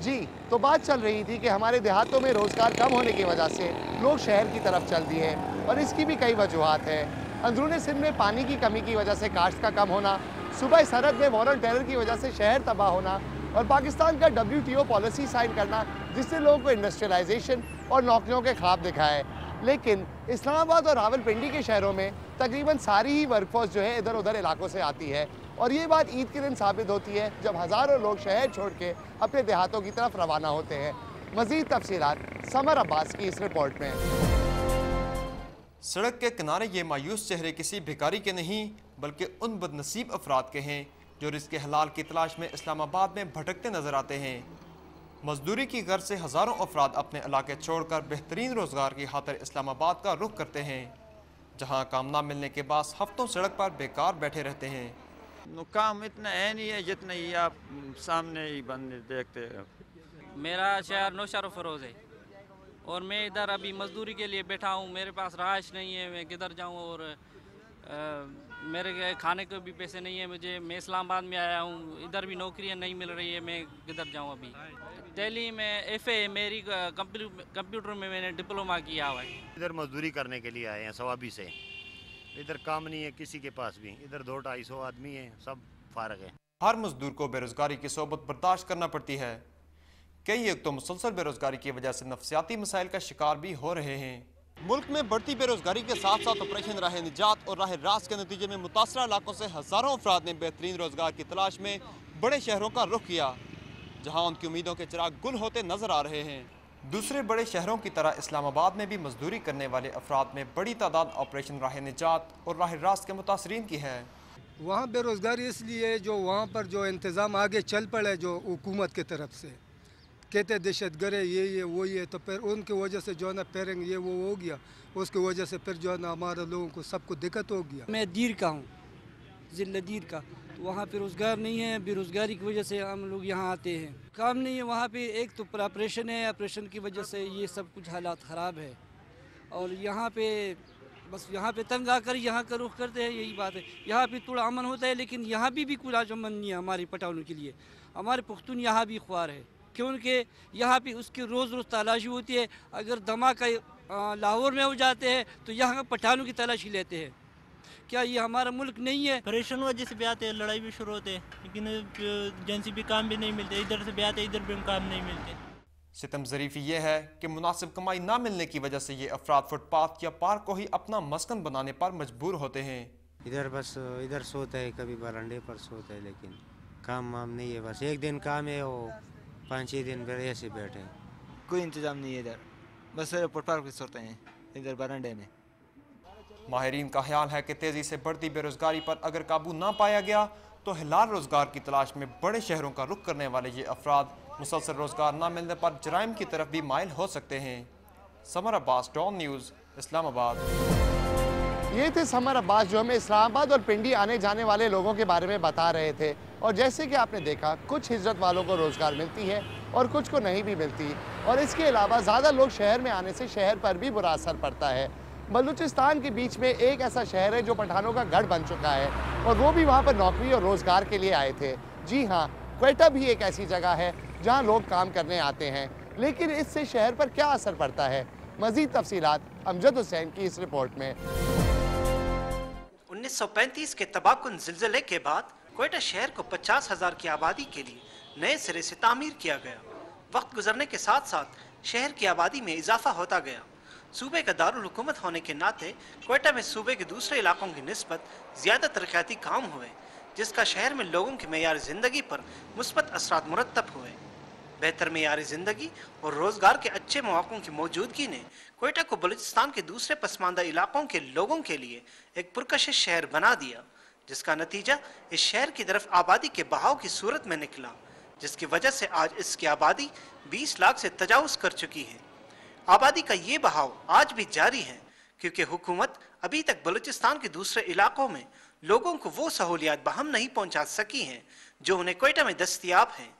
जी, तो बात चल रही थी कि हमारे देहातों में रोज़गार कम होने की वजह से लोग शहर की तरफ चल दिए और इसकी भी कई वजूहात हैं। अंदरूनी सिंध में पानी की कमी की वजह से काश्त का कम होना, सूबा सरहद में वॉर ऑन टेरर की वजह से शहर तबाह होना और पाकिस्तान का WTO पॉलिसी साइन करना, जिससे लोगों को इंडस्ट्रियलाइजेशन और नौकरियों के ख्वाब दिखाए। लेकिन इस्लामाबाद और रावलपिंडी के शहरों में तकरीबन सारी ही वर्कफोर्स जो है इधर उधर इलाकों से आती है और ये बात ईद के दिन साबित होती है जब हज़ारों लोग शहर छोड़ के अपने देहातों की तरफ रवाना होते हैं। मज़ीद तफसीलात समर अब्बास की इस रिपोर्ट में। सड़क के किनारे ये मायूस चेहरे किसी भिखारी के नहीं बल्कि उन बदनसीब अफराद के हैं जो रिज़्क़ हलाल की तलाश में इस्लामाबाद में भटकते नजर आते हैं। मजदूरी की गर्ज से हज़ारों अफराद अपने इलाके छोड़कर बेहतरीन रोज़गार की खातिर इस्लामाबाद का रुख करते हैं, जहाँ काम ना मिलने के बाद हफ्तों सड़क पर बेकार बैठे रहते हैं। काम इतना है नहीं है जितना ही आप सामने ही बंदे देखते हैं। मेरा शहर नौशहर फरोज़ है और मैं इधर अभी मजदूरी के लिए बैठा हूँ। मेरे पास रहाइश नहीं है, मैं किधर जाऊँ और मेरे खाने को भी पैसे नहीं है मुझे। मैं इस्लामाबाद में आया हूँ, इधर भी नौकरियाँ नहीं मिल रही है, मैं किधर जाऊँ अभी। दिल्ली में FA मेरी कंप्यूटर में मैंने डिप्लोमा किया हुआ है। इधर मजदूरी करने के लिए आए हैं सवाबी से। इधर काम नहीं है किसी के पास भी, इधर 200-250 आदमी हैं, सब फारग है। हर मजदूर को बेरोजगारी की सोबत बर्दाश्त करना पड़ती है। कई एक तो मुसलसल बेरोजगारी की वजह से नफसियाती मसाइल का शिकार भी हो रहे हैं। मुल्क में बढ़ती बेरोजगारी के साथ साथ ऑपरेशन राह निजात और राह रास्त के नतीजे में मुतासरा इलाकों से हज़ारों अफराद ने बेहतरीन रोजगार की तलाश में बड़े शहरों का रुख किया, जहाँ उनकी उम्मीदों के चिराग गुल होते नजर आ रहे हैं। दूसरे बड़े शहरों की तरह इस्लामाबाद में भी मजदूरी करने वाले अफराद में बड़ी तादाद ऑपरेशन राह निजात और राह रास्त के मुतासरीन की है। वहाँ बेरोज़गारी इसलिए जो वहाँ पर जो इंतज़ाम आगे चल पड़े जो हुकूमत की तरफ से कहते दहशत गर्द ये वो ये, तो फिर उनकी वजह से जो है ना पेरिंग ये वो हो गया, उसकी वजह से फिर जो है ना हमारे लोगों को सबको दिक्कत हो गया। मैं दीर का हूँ, ज़िला दीर का, तो वहाँ पे रोज़गार नहीं है, बेरोज़गारी की वजह से हम लोग यहाँ आते हैं। काम नहीं है वहाँ पे, एक तो ऑपरेशन है, ऑपरेशन की वजह से ये सब कुछ हालात ख़राब है और यहाँ पे बस यहाँ पे तंग आकर यहाँ का रुख करते हैं, यही बात है। यहाँ पे थोड़ा अमन होता है लेकिन यहाँ भी कुछ अमन नहीं है हमारे पठानों के लिए। हमारे पुख्तून यहाँ भी ख्वार है क्योंकि यहाँ पे उसकी रोज़ तलाशी होती है। अगर धमाका लाहौर में हो जाते हैं तो यहाँ पठानों की तलाशी लेते हैं। क्या ये हमारा मुल्क नहीं है? परेशान वजह से भी आते हैं, लड़ाई भी शुरू होते हैं, लेकिन एजेंसी भी काम भी नहीं मिलते, इधर से भी आते इधर भी काम नहीं मिलते। सितम ज़रीफ़ी ये है कि मुनासिब कमाई ना मिलने की वजह से ये अफराद फुटपाथ या पार्क को ही अपना मस्कन बनाने पर मजबूर होते हैं। इधर बस इधर सोता है, कभी बरांडे पर सोता है, लेकिन काम वाम नहीं है। बस एक दिन काम है, वो 5-6 दिन फिर ऐसे बैठे। कोई इंतजाम नहीं है इधर, बस फुटपाथ पर सोते हैं इधर बरांडे में। माहिरीन का ख्याल है कि तेज़ी से बढ़ती बेरोजगारी पर अगर काबू ना पाया गया तो हिलाल रोजगार की तलाश में बड़े शहरों का रुख करने वाले ये अफराद मुसलसल रोजगार ना मिलने पर जराइम की तरफ भी माइल हो सकते हैं। Samar Abbas, Dawn News, Islamabad. ये थे समर अब्बास जो हमें इस्लामाबाद और पिंडी आने जाने वाले लोगों के बारे में बता रहे थे। और जैसे कि आपने देखा, कुछ हिजरत वालों को रोज़गार मिलती है और कुछ को नहीं भी मिलती, और इसके अलावा ज़्यादा लोग शहर में आने से शहर पर भी बुरा असर पड़ता है। बलूचिस्तान के बीच में एक ऐसा शहर है जो पठानों का गढ़ बन चुका है और वो भी वहाँ पर नौकरी और रोज़गार के लिए आए थे। जी हाँ, क्वेटा भी एक ऐसी जगह है जहाँ लोग काम करने आते हैं, लेकिन इससे शहर पर क्या असर पड़ता है? मज़ीद तफसीलात अमजद हुसैन की इस रिपोर्ट में। 1935 के तबाहकुन ज़िलज़ले के बाद क्वेटा शहर को 50,000 की आबादी के लिए नए सिरे से तामीर किया गया। वक्त गुजरने के साथ साथ शहर की आबादी में इजाफा होता गया। सूबे का दारुल हुकूमत होने के नाते क्वेटा में सूबे के दूसरे इलाकों की निस्बत ज़्यादा तरक्याती काम हुए, जिसका शहर में लोगों की मेयार ज़िंदगी पर मुस्बत असरात मुरतब हुए। बेहतर मेयार ज़िंदगी और रोज़गार के अच्छे मौक़ों की मौजूदगी ने क्वेटा को बलूचिस्तान के दूसरे पसमानदा इलाकों के लोगों के लिए एक पुरकशिश शहर बना दिया, जिसका नतीजा इस शहर की तरफ आबादी के बहाव की सूरत में निकला, जिसकी वजह से आज इसकी आबादी 20 लाख से तजावुज़ कर चुकी है। आबादी का ये बहाव आज भी जारी है क्योंकि हुकूमत अभी तक बलूचिस्तान के दूसरे इलाकों में लोगों को वो सहूलियात बहम नहीं पहुंचा सकी हैं जो उन्हें क्वेटा में दस्तयाब हैं।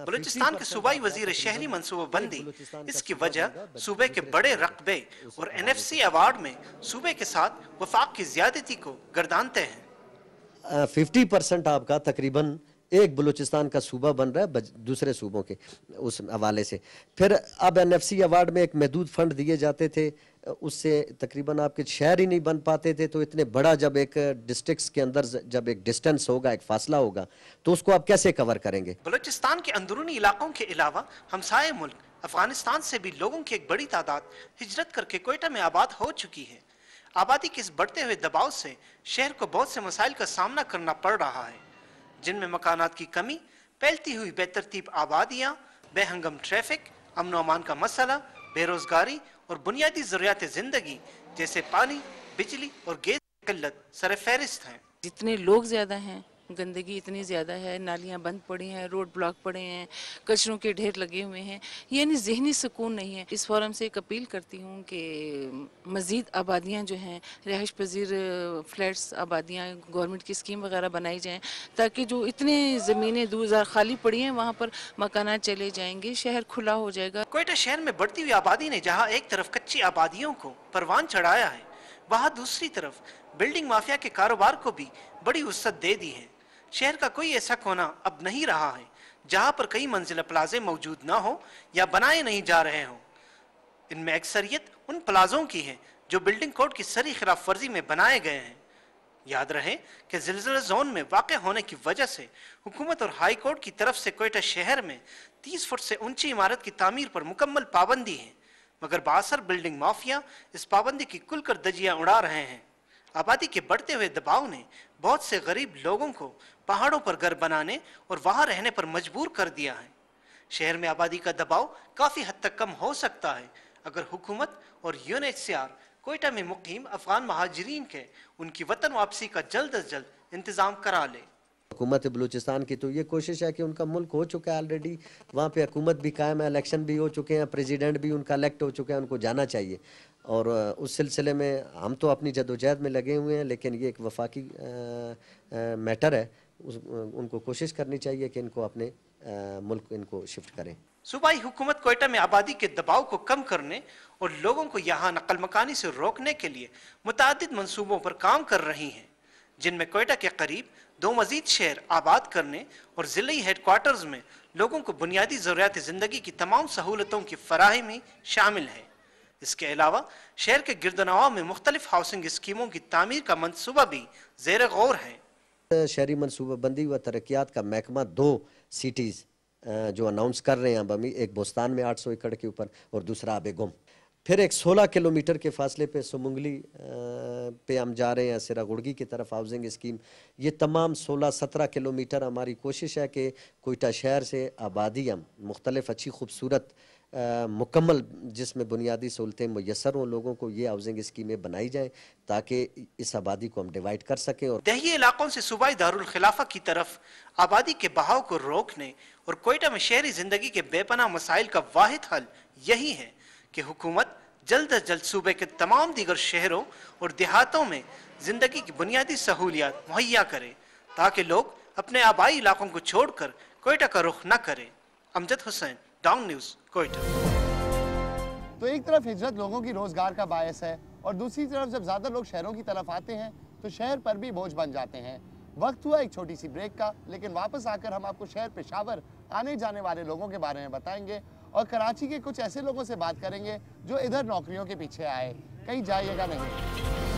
बलूचिस्तान के सूबाई वजीर शहरी मनसूबाबंदी इसकी वजह सूबे के बड़े रकबे और NFC अवार्ड में सूबे के साथ वफाक की ज्यादती को गर्दानते हैं। 50% आपका तकरीबन ایک بلوچستان کا صوبہ بن رہا ہے دوسرے صوبوں کے اس حوالے سے. پھر اب NFC ایوارڈ میں ایک محدود فنڈ دیے جاتے تھے, اس سے تقریباً آپ کے شہر ہی نہیں بن پاتے تھے. تو اتنے بڑا جب ایک ڈسٹرکٹس کے اندر جب ایک ڈسٹنس ہوگا, ایک فاصلہ ہوگا, تو اس کو آپ کیسے کور کریں گے؟ بلوچستان کے اندرونی علاقوں کے علاوہ ہمسائے ملک افغانستان سے بھی لوگوں کی ایک بڑی تعداد ہجرت کر کے کوئٹہ میں آباد ہو چکی ہے. آبادی کے اس بڑھتے ہوئے دباؤ سے شہر کو بہت سے مسائل کا سامنا کرنا پڑ رہا ہے, جن میں مکانات کی کمی, پھیلتی ہوئی بے ترتیب آبادیاں, بے ہنگم ٹریفک, امن و امان کا مسئلہ, بے روزگاری اور بنیادی ضروریات زندگی جیسے پانی, بجلی اور گیس کی قلت سر فہرست ہیں. جتنے لوگ زیادہ ہیں, گندگی اتنی زیادہ ہے, نالیاں بند پڑی ہیں, روڈ بلاک پڑے ہیں, کچروں کے ڈھیر لگے ہوئے ہیں, یعنی ذہنی سکون نہیں ہے. اس فورم سے ایک اپیل کرتی ہوں کہ مزید آبادیاں جو ہیں, رہائش پذیر فلیٹس آبادیاں گورنمنٹ کی اسکیم وغیرہ بنائی جائیں, تاکہ جو اتنے زمینیں دور خالی پڑی ہیں وہاں پر مکانات چلے جائیں گے, شہر کھلا ہو جائے گا. کوئٹہ شہر میں بڑھتی ہوئی آبادی نے جہاں ایک طرف کچی آبادیوں کو پروان چڑھایا ہے, وہاں دوسری طرف بلڈنگ مافیا کے کاروبار کو بھی بڑی وسعت دے دی ہے. شہر کا کوئی ایسا کونا اب نہیں رہا ہے جہاں پر کئی منزلہ پلازے موجود نہ ہو یا بنائے نہیں جا رہے ہوں. ان میں اکثریت ان پلازوں کی ہے جو بلڈنگ کوڈ کی سری خلاف ورزی میں بنائے گئے ہیں. یاد رہے کہ زلزلہ زون میں واقع ہونے کی وجہ سے حکومت اور ہائی کورٹ کی طرف سے کوئٹہ شہر میں 30 فٹ سے اونچی عمارت کی تعمیر پر مکمل پابندی ہے, مگر باثر بلڈنگ مافیا اس پابندی کی کل کر دجیاں اڑا رہے ہیں. آبادی کے بڑھتے ہوئے دباؤ نے بہت سے غریب لوگوں کو پہاڑوں پر گھر بنانے اور وہاں رہنے پر مجبور کر دیا ہے. شہر میں آبادی کا دباؤ کافی حد تک کم ہو سکتا ہے اگر حکومت اور UNHCR کوئٹہ میں مقیم افغان مہاجرین کے ان کی وطن واپسی کا جلد از جلد انتظام کرا لے. حکومت بلوچستان کی تو یہ کوشش ہے کہ ان کا ملک ہو چکا ہے آلریڈی, وہاں پہ حکومت بھی قائم ہے, الیکشن بھی ہو چکے ہیں, پریزیڈنٹ بھی ان کا الیکٹ ہو چکا ہے, ان کو جانا چاہیے. اور اس سلسلے میں ہم تو اپنی جدوجہد میں لگے ہوئے ہیں, لیکن یہ ایک وفاقی میٹر ہے, ان کو کوشش کرنی چاہیے کہ ان کو اپنے ملک ان کو شفٹ کریں. صوبائی حکومت کوئٹہ میں آبادی کے دباؤ کو کم کرنے اور لوگوں کو یہاں نقل مکانی سے روکنے کے لیے متعدد منصوبوں پر کام کر رہی ہیں, جن میں کوئٹہ کے قریب 2 مزید شہر آباد کرنے اور ضلعی ہیڈ کوارٹرز میں لوگوں کو بنیادی ضروریات زندگی کی تمام سہولتوں کی فراہمی شامل ہے. اس کے علاوہ شہر کے گرد و نواح میں مختلف ہاؤسنگ اسکیموں کی تعمیر کا منصوبہ بھی زیر غور ہے. شہری منصوبہ بندی و ترقیات کا محکمہ 2 سٹیز جو اناؤنس کر رہے ہیں اب ہمیں, ایک بوستان میں 800 ایکڑ کے اوپر اور دوسرا آب گم. پھر ایک 16 کلومیٹر کے فاصلے پہ سمنگلی پہ ہم جا رہے ہیں, سرا گڑگی کی طرف ہاؤسنگ اسکیم. یہ تمام 16-17 کلومیٹر ہماری کوشش ہے کہ کوئٹہ شہر سے آبادی ہم مختلف اچھی خوبصورت مکمل جس میں بنیادی سہولتیں میسر ہوں لوگوں کو, یہ ہاؤسنگ اسکیمیں بنائی جائیں تاکہ اس آبادی کو ہم ڈیوائیڈ کر سکیں. اور دیہی علاقوں سے صوبائی دارالخلافہ کی طرف آبادی کے بہاؤ کو روکنے اور کوئٹہ میں شہری زندگی کے بے پناہ مسائل کا واحد حل یہی ہے کہ حکومت جلد از جلد صوبے کے تمام دیگر شہروں اور دیہاتوں میں زندگی کی بنیادی سہولیات مہیا کرے تاکہ لوگ اپنے آبائی علاقوں کو چھوڑ کر کوئٹہ کا رخ نہ کریں. امجد حسین, ڈاؤن نیوز, کوئٹہ. تو ایک طرف ہجرت لوگوں کی روزگار کا باعث ہے اور دوسری طرف جب زیادہ لوگ شہروں کی طرف آتے ہیں تو شہر پر بھی بوجھ بن جاتے ہیں. وقت ہوا ایک چھوٹی سی بریک کا, لیکن واپس آ کر ہم آپ کو شہر پشاور آنے جانے والے لوگوں کے بارے میں بتائیں گے اور کراچی کے کچھ ایسے لوگوں سے بات کریں گے جو ادھر نوکریوں کے پیچھے آئے. کہیں جائیے گا نہیں.